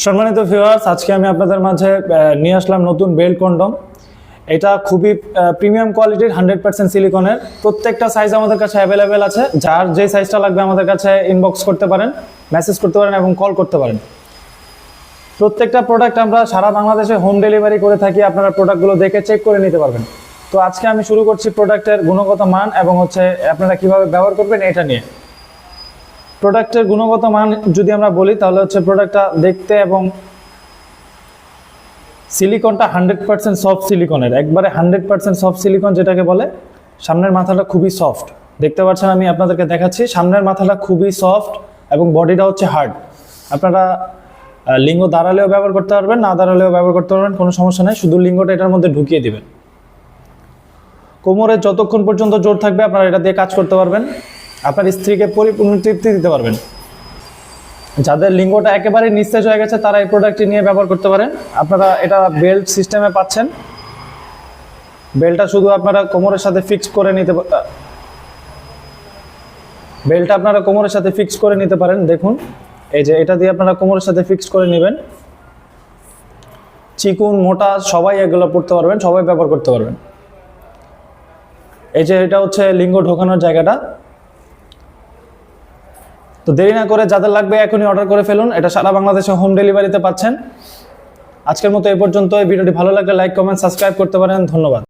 সম্মানিত ভিউয়ার্স, আজকে আমি আপনাদের মাঝে নিয়ে আসলাম নতুন বেল্ট কন্ডম। এটা খুবই প্রিমিয়াম কোয়ালিটির 100% সিলিকনের। প্রত্যেকটা সাইজ আমাদের কাছে অ্যাভেলেবেল আছে। যার যে সাইজটা লাগবে আমাদের কাছে ইনবক্স করতে পারেন, মেসেজ করতে পারেন এবং কল করতে পারেন। প্রত্যেকটা প্রোডাক্ট আমরা সারা বাংলাদেশে হোম ডেলিভারি করে থাকি। আপনারা প্রোডাক্টগুলো দেখে চেক করে নিতে পারবেন। তো আজকে আমি শুরু করছি প্রোডাক্টের গুণগত মান এবং আপনারা কিভাবে ব্যবহার করবেন এটা নিয়ে। প্রোডাক্টের গুণগত মান যদি আমরা বলি তাহলে প্রোডাক্টটা দেখতে এবং সিলিকনটা 100% সফট সিলিকনের, একবারে 100% সফট সিলিকন যেটাকে বলে। সামনের মাথাটা খুবই সফট, দেখতে পাচ্ছেন, আমি আপনাদেরকে দেখাচ্ছি। সামনের মাথাটা খুবই সফট এবং বডিটা হার্ড। আপনারা লিঙ্গ দাঁড়ালেও ব্যবহার করতে পারবেন, না দাঁড়ালেও ব্যবহার করতে পারবেন, কোনো সমস্যা নেই। শুধু লিঙ্গটা এটার মধ্যে ঢুকিয়ে দিবেন। কোমরে যতক্ষণ পর্যন্ত জোর থাকবে আপনারা এটা দিয়ে কাজ করতে পারবেন। আপনার স্ত্রীকে পরিপূর্ণ তৃপ্তি দিতে পারবেন। যাদের লিঙ্গটা একেবারে নিস্তেজ হয়ে গেছে তারা এই প্রোডাক্টটি নিয়ে ব্যবহার করতে পারেন। আপনারা এটা বেল্ট সিস্টেমে পাচ্ছেন। বেল্টটা শুধু আপনারা কোমরের সাথে ফিক্স করে নিতে পারেন। দেখুন, এই যে এটা দিয়ে আপনারা কোমরের সাথে ফিক্স করে নেবেন। চিকুন মোটা সবাই এগুলো পড়তে পারবেন, সবাই ব্যবহার করতে পারবেন। এই যে এটা লিঙ্গ ঢোকানোর জায়গাটা। তো দেরি না করে যাদের লাগবে এখনই অর্ডার করে ফেলুন। এটা সারা বাংলাদেশে হোম ডেলিভারিতে পাচ্ছেন। আজকের মতো এই পর্যন্ত। এই ভিডিওটি ভালো লাগলে লাইক, কমেন্ট, সাবস্ক্রাইব করতে পারেন। ধন্যবাদ।